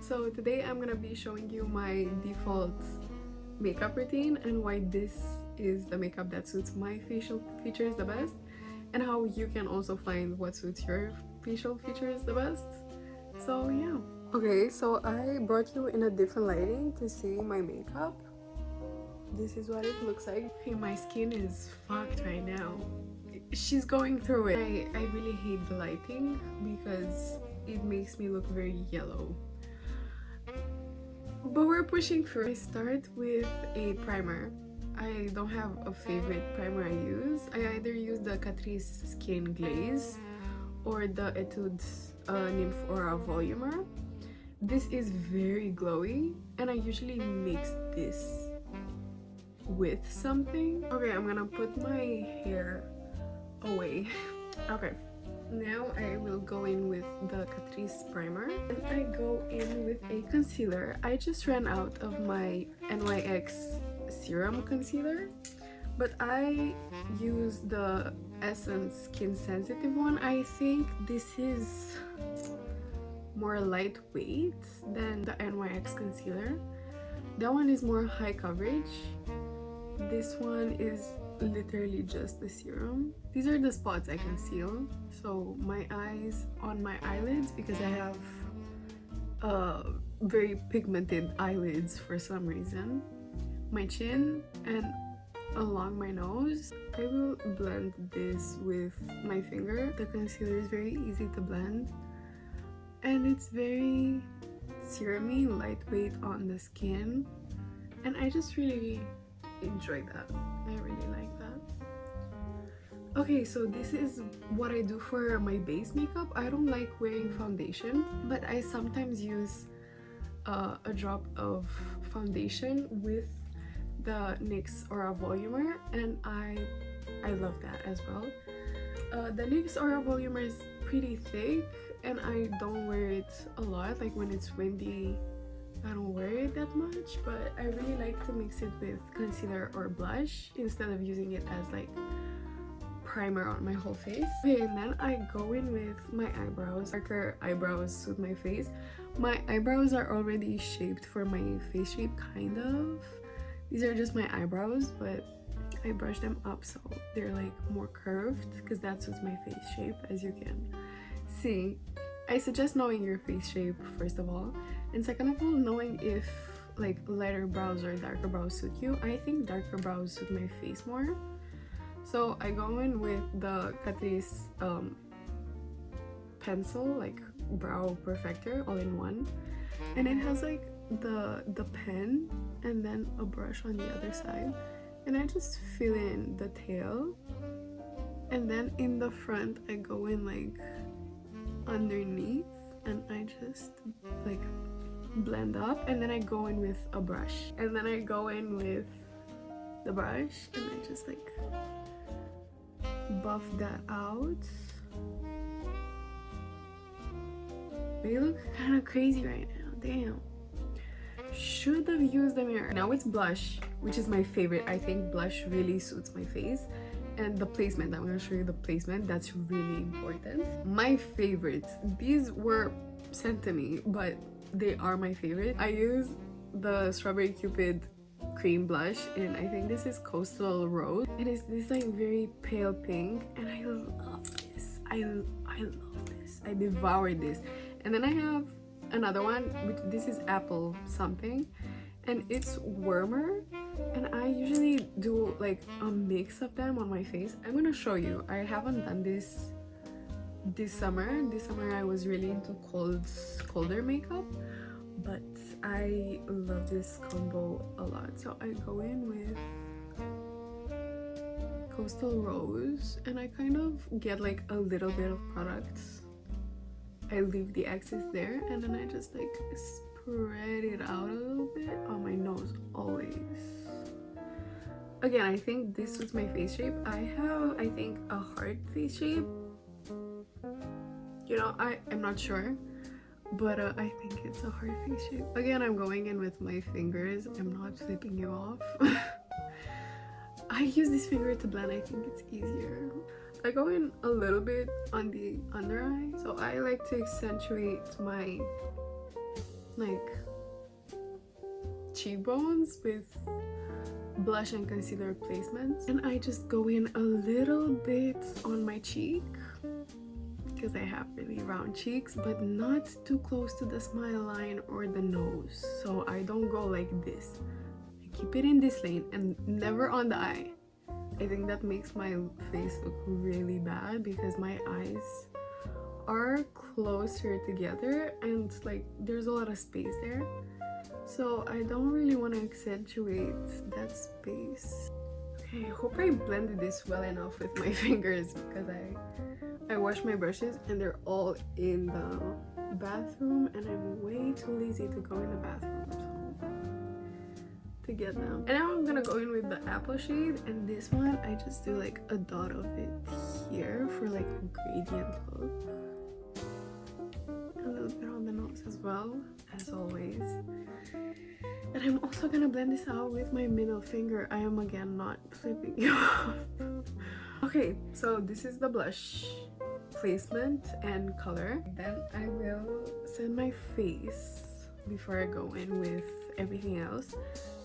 So today I'm gonna be showing you my default makeup routine and why this is the makeup that suits my facial features the best, and how you can also find what suits your facial features the best. So yeah. Okay, so I brought you in a different lighting to see my makeup. This is what it looks like. Okay, my skin is fucked right now. She's going through it. I really hate the lighting because it makes me look very yellow. But we're pushing through. I start with a primer. I don't have a favorite primer I use. I either use the Catrice Skin Glaze or the Etude Nymph Aura Volumer. This is very glowy and I usually mix this with something. Okay, I'm gonna put my hair away. Okay, now I will go in with the Catrice primer and I go in with a concealer. I just ran out of my NYX serum concealer, but I use the Essence Skin Sensitive one. I think this is more lightweight than the NYX concealer. That one is more high coverage. This one is literally just the serum. These are the spots I conceal. So my eyes on my eyelids, because I have very pigmented eyelids for some reason. My chin and along my nose. I will blend this with my finger. The concealer is very easy to blend and it's very serumy, lightweight on the skin, and I just really enjoy that. I really like that. Okay, so this is what I do for my base makeup. I don't like wearing foundation, but I sometimes use a drop of foundation with the NYX Aura Volumer, and I love that as well. The NYX Aura Volumer is pretty thick and I don't wear it a lot. Like when it's windy, I don't wear it that much, but I really like to mix it with concealer or blush instead of using it as like primer on my whole face. Okay, and then I go in with my eyebrows. Darker eyebrows suit my face. My eyebrows are already shaped for my face shape, kind of. These are just my eyebrows, but I brush them up so they're like more curved because that suits my face shape, as you can see. I suggest knowing your face shape first of all, and second of all, knowing if like lighter brows or darker brows suit you. I think darker brows suit my face more, so I go in with the Catrice pencil, like brow perfector, all in one, and it has like the pen and then a brush on the other side, and I just fill in the tail, and then in the front I go in like underneath and I just like blend up, and then I go in with a brush, and then I go in with the brush and I just like buff that out. They look kind of crazy right now, damn. Should have used the mirror. Now it's blush, which is my favorite. I think blush really suits my face, and the placement. I'm gonna show you the placement. That's really important. My favorites, these were sent to me, but they are my favorite. I use the Strawberry Cupid cream blush, and I think this is Coastal Rose. It is this like very pale pink, and I love this. I love this. I devoured this. And then I have another one, which this is Apple something, and it's warmer, and I usually do like a mix of them on my face. I'm gonna show you. I haven't done this summer. This summer I was really into colder makeup, but I love this combo a lot. So I go in with Coastal Rose and I kind of get like a little bit of product. I leave the excess there, and then I just like spread it out a little bit on my nose always. Again, I think this suits my face shape. I have, I think, a heart face shape. You know, I'm not sure, but I think it's a heart face shape. Again, I'm going in with my fingers. I'm not flipping you off. I use this finger to blend. I think it's easier. I go in a little bit on the under eye, so I like to accentuate my like cheekbones with blush and concealer placements, and I just go in a little bit on my cheek because I have really round cheeks, but not too close to the smile line or the nose, so I don't go like this. I keep it in this lane and never on the eye. I think that makes my face look really bad because my eyes are closer together and like there's a lot of space there, so I don't really want to accentuate that space. Okay, I hope I blended this well enough with my fingers because I wash my brushes and they're all in the bathroom and I'm way too lazy to go in the bathroom to get them. And now I'm gonna go in with the apple shade, and this one I just do like a dot of it here for like a gradient look. A little bit on the nose as well, as always. And I'm also gonna blend this out with my middle finger. I am again not flipping you off. Okay, so this is the blush placement and color. Then I will set my face before I go in with everything else.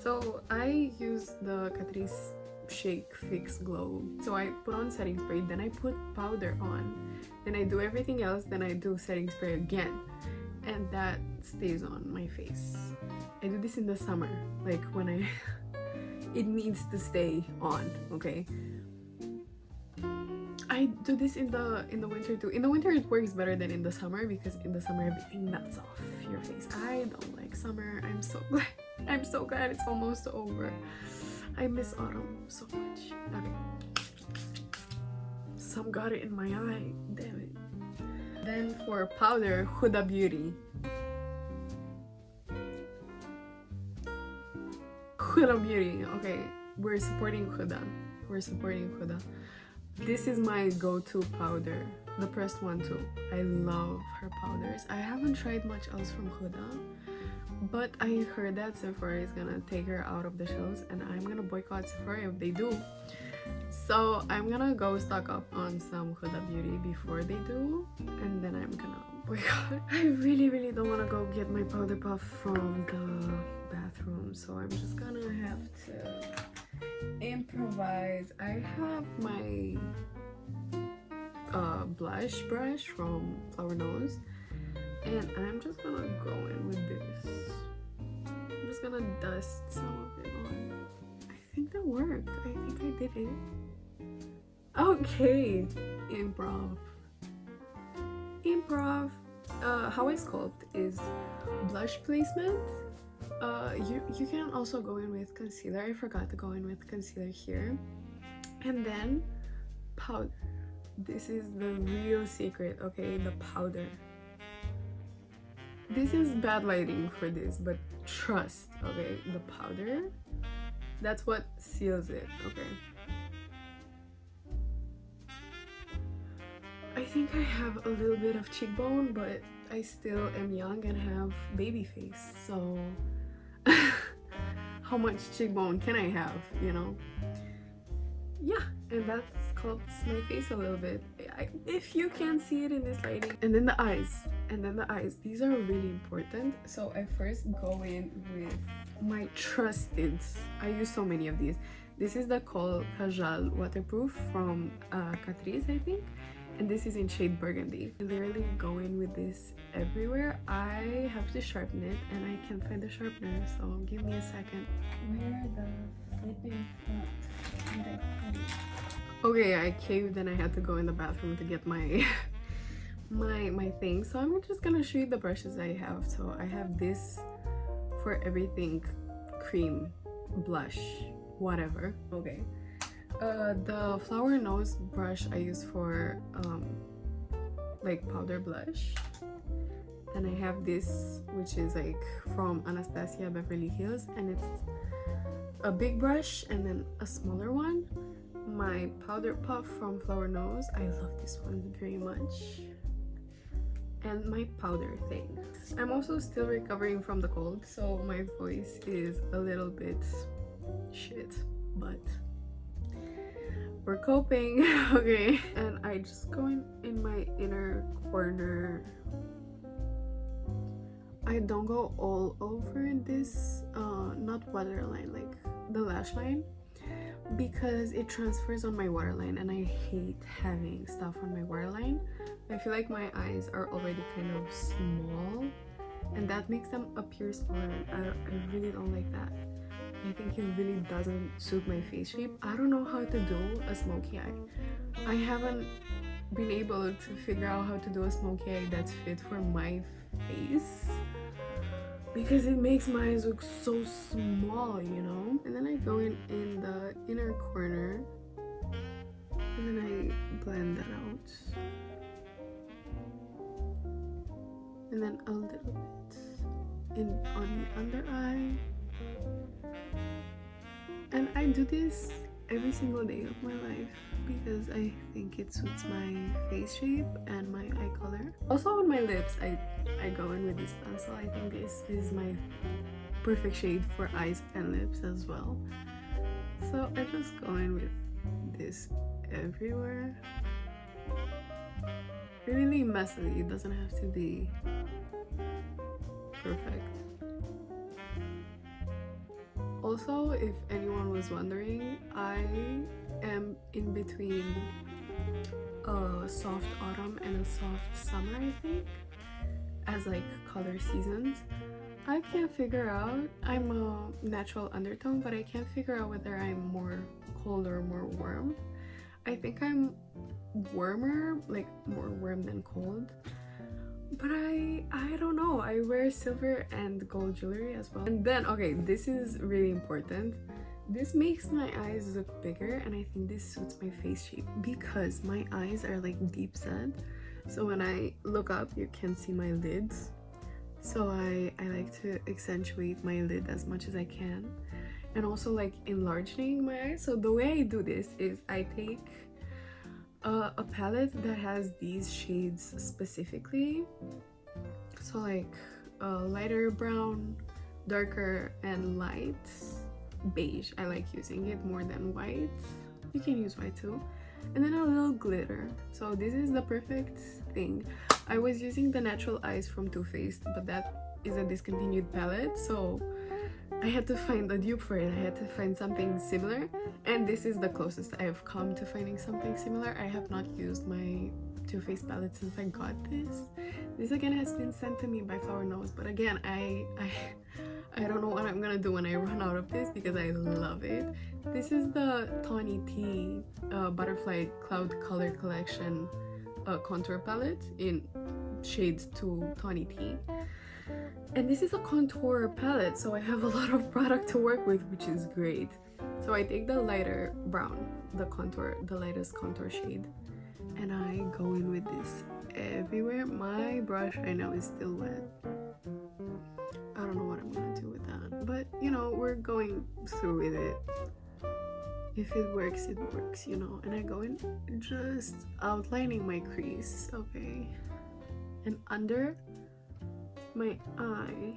So I use the Catrice Shake Fix Glow. So I put on setting spray, then I put powder on, then I do everything else, then I do setting spray again, and that stays on my face. I do this in the summer, like when I it needs to stay on, okay? I do this in the winter too. In the winter it works better than in the summer because in the summer everything melts off your face. I don't like summer. I'm so glad it's almost over. I miss autumn so much. Okay. Some got it in my eye. Damn it. Then for powder, Huda Beauty. Huda Beauty. Okay, we're supporting Huda. We're supporting Huda. This is my go-to powder, the pressed one too. I love her powders. I haven't tried much else from Huda, but I heard that Sephora is gonna take her out of the shelves and I'm gonna boycott Sephora if they do. So I'm gonna go stock up on some Huda Beauty before they do, and then I'm gonna boycott. I really don't want to go get my powder puff from the bathroom, so I'm just gonna have to improvise. I have my blush brush from Flower Nose, and I'm just gonna go in with this. I'm just gonna dust some of it on. I think that worked. I think I did it. Okay, improv. How I sculpt is blush placement. You can also go in with concealer. I forgot to go in with concealer here. And then powder. This is the real secret, okay? The powder. This is bad lighting for this, but trust, okay? The powder, that's what seals it, okay? I think I have a little bit of cheekbone, but I still am young and have baby face, so how much cheekbone can I have, you know? Yeah, and that sculpts my face a little bit. If you can see it in this lighting. And then the eyes, these are really important. So I first go in with my trusted, I use so many of these. This is the Col Kajal Waterproof from Catrice, I think. And this is in shade Burgundy. I literally go in with this everywhere. I have to sharpen it and I can't find the sharpener, so give me a second. Where the flipping front? Okay, I caved and I had to go in the bathroom to get my my thing. So I'm just gonna show you the brushes I have. So I have this for everything, cream, blush, whatever. Okay. The Flower Nose brush I use for like powder blush. Then I have this, which is like from Anastasia Beverly Hills, and it's a big brush and then a smaller one. My powder puff from Flower Nose, I love this one very much. And my powder thing. I'm also still recovering from the cold, so my voice is a little bit shit, but we're coping. Okay, and I just go in my inner corner. I don't go all over this not waterline, like the lash line, because it transfers on my waterline and I hate having stuff on my waterline. I feel like my eyes are already kind of small and that makes them appear smaller. I really don't like that. I think it really doesn't suit my face shape. I don't know how to do a smoky eye. I haven't been able to figure out how to do a smoky eye that's fit for my face because it makes my eyes look so small, you know? And then I go in the inner corner and then I blend that out. And then a little bit on the under eye. And I do this every single day of my life because I think it suits my face shape and my eye color. Also on my lips, I go in with this pencil. I think this is my perfect shade for eyes and lips as well. So I just go in with this everywhere. Really messy, it doesn't have to be perfect. Also, if anyone was wondering, I am in between a soft autumn and a soft summer, I think, as like color seasons. I can't figure out, I'm a natural undertone, but I can't figure out whether I'm more cold or more warm. I think I'm warmer, like more warm than cold. But I don't know. I wear silver and gold jewelry as well. And then, okay, this is really important. This makes my eyes look bigger and I think this suits my face shape because my eyes are like deep set. So when I look up, you can see my lids. So I like to accentuate my lid as much as I can. And also like enlarging my eyes. So the way I do this is I take a palette that has these shades specifically, so like lighter brown, darker, and light beige. I like using it more than white. You can use white too. And then a little glitter. So this is the perfect thing. I was using the Natural Eyes from Too Faced, but that is a discontinued palette, so I had to find a dupe for it. I had to find something similar, and this is the closest I've come to finding something similar. I have not used my Too Faced palette since I got this. This again has been sent to me by Flower Nose, but again, I don't know what I'm gonna do when I run out of this because I love it. This is the Tawny Tea Butterfly Cloud Color Collection contour palette in shades 2 Tawny Tea. And this is a contour palette, so I have a lot of product to work with, which is great. So I take the lighter brown, the lightest contour shade, and I go in with this everywhere. My brush right now is still wet. I don't know what I'm gonna do with that, but you know, we're going through with it. If it works, it works, you know. And I go in just outlining my crease, okay? And under my eye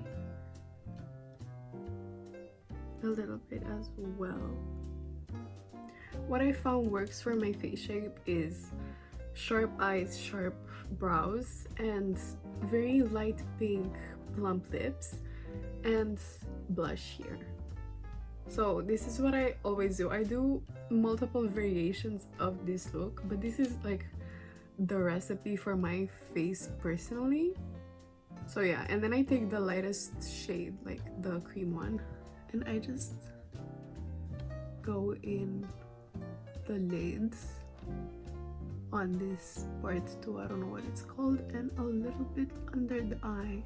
a little bit as well. What I found works for my face shape is sharp eyes, sharp brows, and very light pink plump lips, and blush here. So this is what I always do. I do multiple variations of this look, but this is like the recipe for my face personally. So yeah, and then I take the lightest shade, like the cream one, and I just go in the lids on this part too, I don't know what it's called, and a little bit under the eye.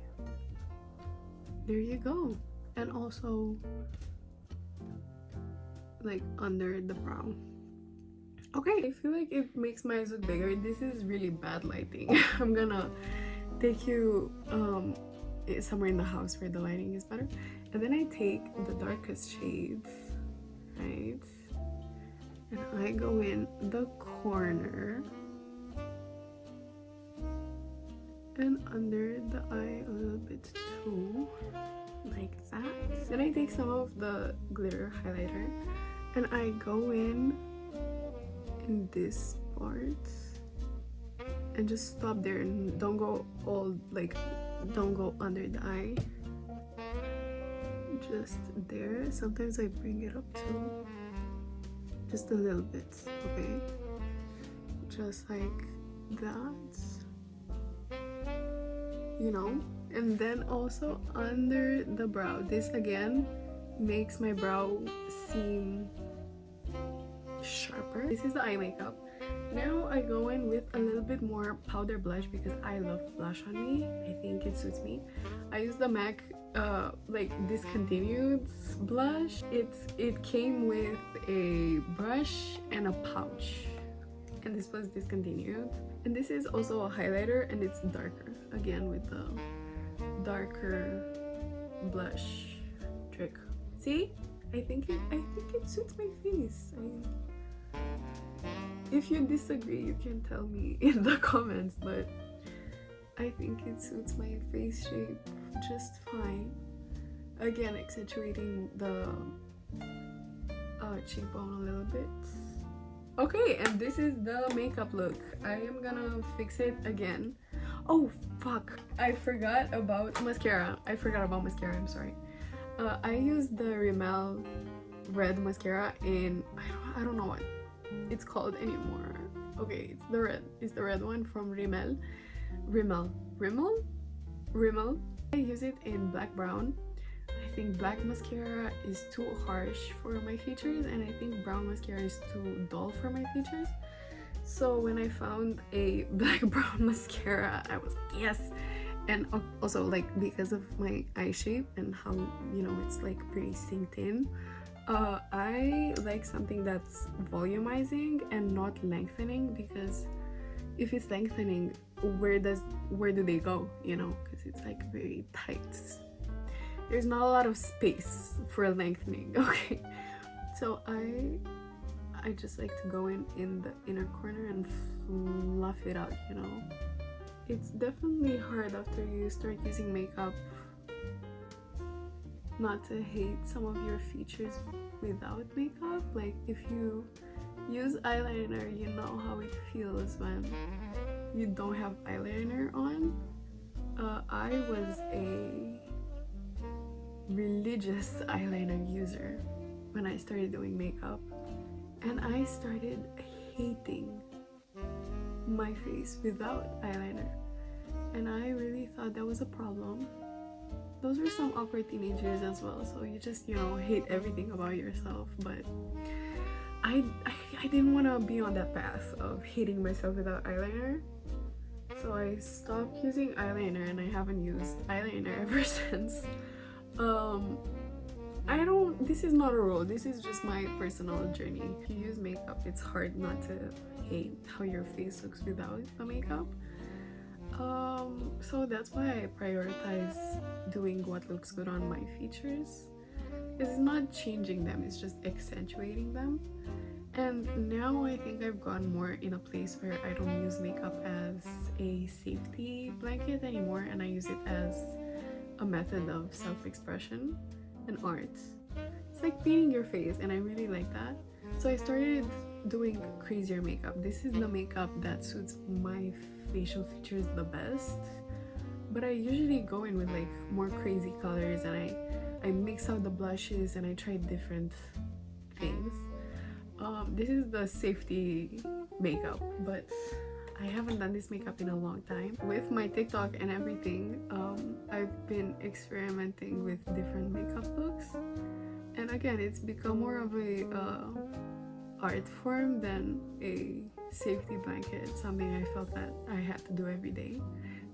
There you go. And also like under the brow. Okay, I feel like it makes my eyes look bigger. This is really bad lighting. I'm gonna take you somewhere in the house where the lighting is better. And then I take the darkest shades, right? And I go in the corner and under the eye a little bit too, like that. Then I take some of the glitter highlighter and I go in this part and just stop there and don't go all like don't go under the eye, just there. Sometimes I bring it up too, just a little bit, okay, just like that, you know. And then also under the brow, this again makes my brow seem sharper. This is the eye makeup. Now I go in with a little bit more powder blush because I love blush on me. I think it suits me. I use the MAC like discontinued blush. It came with a brush and a pouch, and this was discontinued. And this is also a highlighter, and it's darker, again with the darker blush trick. See, I think it suits my face. If you disagree, you can tell me in the comments, but I think it suits my face shape just fine. Again, accentuating the cheekbone a little bit. Okay, and this is the makeup look. I am gonna fix it again. Oh fuck, I forgot about mascara. I'm sorry. I used the Rimmel red mascara in, I don't know what it's called anymore. Okay, it's the red one from Rimmel. I use it in black brown. I think black mascara is too harsh for my features, and I think brown mascara is too dull for my features. So when I found a black brown mascara, I was like, yes. And also, like, because of my eye shape and how, you know, it's like pretty synced in, I like something that's volumizing and not lengthening, because if it's lengthening, where do they go, you know, because it's like very tight. There's not a lot of space for lengthening. Okay, so I just like to go in the inner corner and fluff it out, you know. It's definitely hard after you start using makeup not to hate some of your features without makeup. Like, if you use eyeliner, you know how it feels when you don't have eyeliner on. I was a religious eyeliner user when I started doing makeup, and I started hating my face without eyeliner, and I really thought that was a problem. Those were some awkward teenage years as well, so you just, you know, hate everything about yourself. But I didn't want to be on that path of hating myself without eyeliner, so I stopped using eyeliner, and I haven't used eyeliner ever since. This is not a rule, this is just my personal journey. If you use makeup, it's hard not to hate how your face looks without the makeup. So that's why I prioritize doing what looks good on my features. It's not changing them, it's just accentuating them. And now I think I've gone more in a place where I don't use makeup as a safety blanket anymore, and I use it as a method of self-expression and art. It's like painting your face, and I really like that. So I started doing crazier makeup. This is the makeup that suits my facial features the best, but I usually go in with like more crazy colors, and I mix out the blushes, and I try different things. This is the safety makeup, but I haven't done this makeup in a long time. With my TikTok and everything, I've been experimenting with different makeup looks, and again, it's become more of a art form than a safety blanket, something I felt that I had to do every day.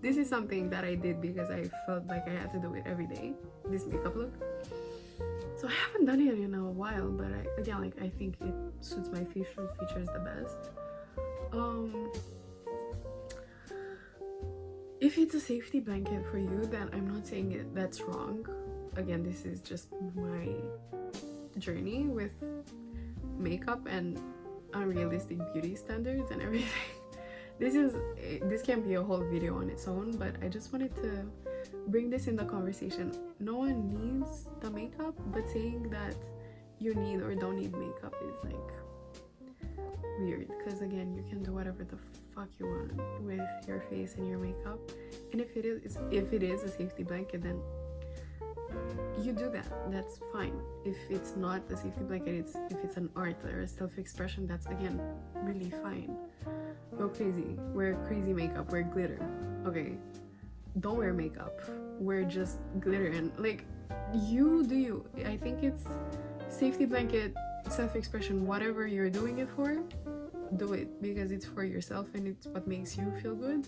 This is something that I did because I felt like I had to do it every day, this makeup look. So I haven't done it in a while, but I think it suits my facial features the best. If it's a safety blanket for you, then I'm not saying that's wrong. Again, this is just my journey with makeup and unrealistic beauty standards and everything. This can be a whole video on its own, but I just wanted to bring this in the conversation. No one needs the makeup, but saying that you need or don't need makeup is like weird, because again, you can do whatever the fuck you want with your face and your makeup, and if it is a safety blanket, then you do that. That's fine. If it's not a safety blanket, if it's an art or a self-expression, that's again really fine. Go crazy, wear crazy makeup, wear glitter. Okay, don't wear makeup, wear just glitter, and like, you do you. I think it's safety blanket, self-expression, whatever you're doing it for, do it because it's for yourself and it's what makes you feel good.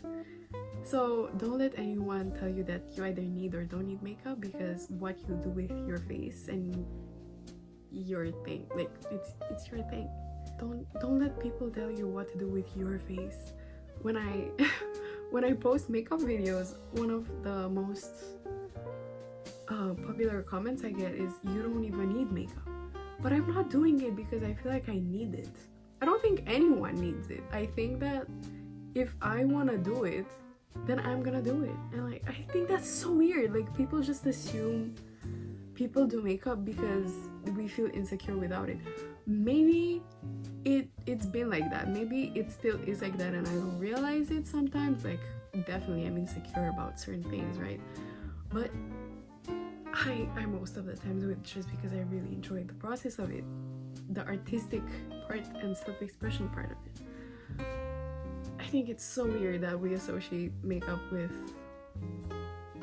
So don't let anyone tell you that you either need or don't need makeup, because what you do with your face and your thing, like, it's your thing. Don't let people tell you what to do with your face. When I when I post makeup videos, one of the most popular comments I get is, you don't even need makeup. But I'm not doing it because I feel like I need it. I don't think anyone needs it. I think that if I want to do it, then I'm gonna do it. And like, I think that's so weird. Like, people just assume people do makeup because we feel insecure without it. Maybe it's been like that. Maybe it still is like that and I don't realize it sometimes. Like, definitely I'm insecure about certain things, right? But I most of the time do it just because I really enjoy the process of it, the artistic part and self-expression part of it. I think it's so weird that we associate makeup with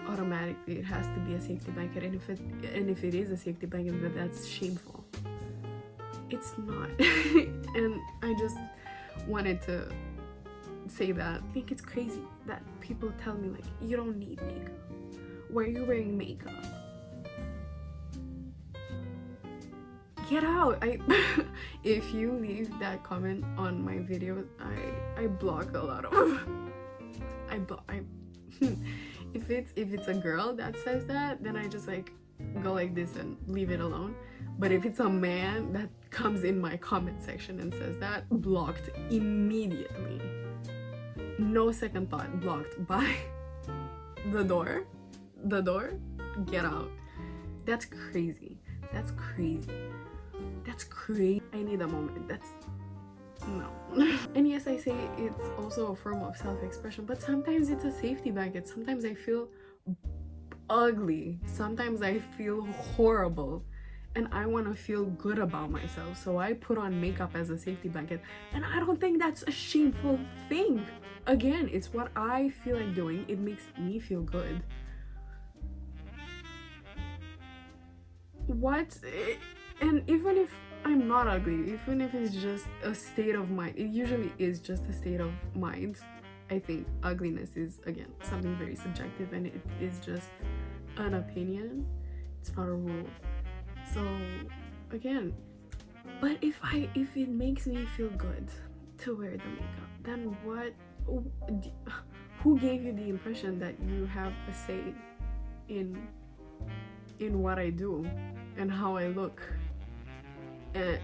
automatically it has to be a safety blanket, and if it is a safety blanket, then that's shameful. It's not. And I just wanted to say that I think it's crazy that people tell me like, you don't need makeup. Why are you wearing makeup? Get out. If you leave that comment on my videos, I block a lot of if it's a girl that says that, then I just like go like this and leave it alone. But if it's a man that comes in my comment section and says that, blocked immediately. No second thought, blocked by the door. Get out. That's crazy. That's crazy. I need a moment. No. And yes, I say it's also a form of self-expression, but sometimes it's a safety blanket. Sometimes I feel ugly. Sometimes I feel horrible. And I want to feel good about myself. So I put on makeup as a safety blanket. And I don't think that's a shameful thing. Again, it's what I feel like doing. It makes me feel good. And even if I'm not ugly, even if it's just a state of mind, it usually is just a state of mind. I think ugliness is, again, something very subjective, and it is just an opinion. It's not a rule. So again, but if it makes me feel good to wear the makeup, then who gave you the impression that you have a say in what I do and how I look? And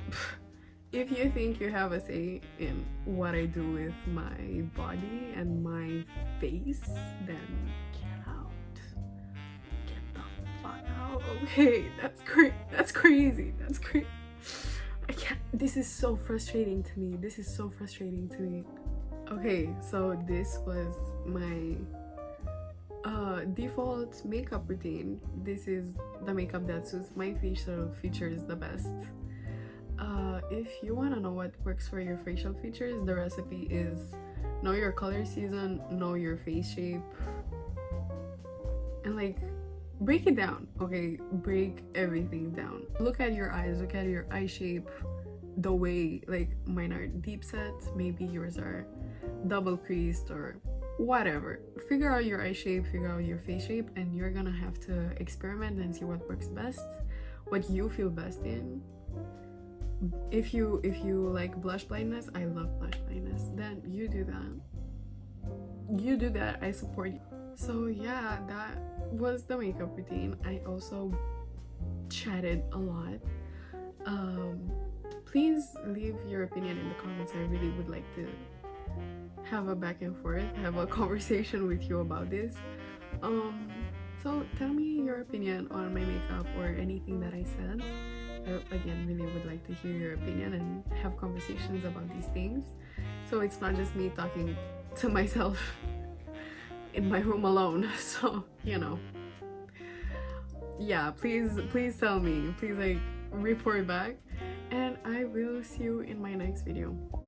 if you think you have a say in what I do with my body and my face, then get out. Get the fuck out. Okay, that's crazy. I can't. This is so frustrating to me. Okay, so this was my default makeup routine. This is the makeup that suits my facial features the best. If you want to know what works for your facial features, the recipe is know your color season, know your face shape, and like break it down. Okay, break everything down. Look at your eyes, look at your eye shape, the way, like, mine are deep set, maybe yours are double creased or whatever. Figure out your eye shape, figure out your face shape, and you're gonna have to experiment and see what works best, what you feel best in. If you like blush blindness, I love blush blindness, then you do that. I support you. So yeah, that was the makeup routine. I also chatted a lot. Please leave your opinion in the comments. I really would like to have a back and forth, have a conversation with you about this. So tell me your opinion on my makeup or anything that I said. I again really would like to hear your opinion and have conversations about these things, so it's not just me talking to myself in my room alone. So, you know, yeah, please tell me, please like report back, and I will see you in my next video.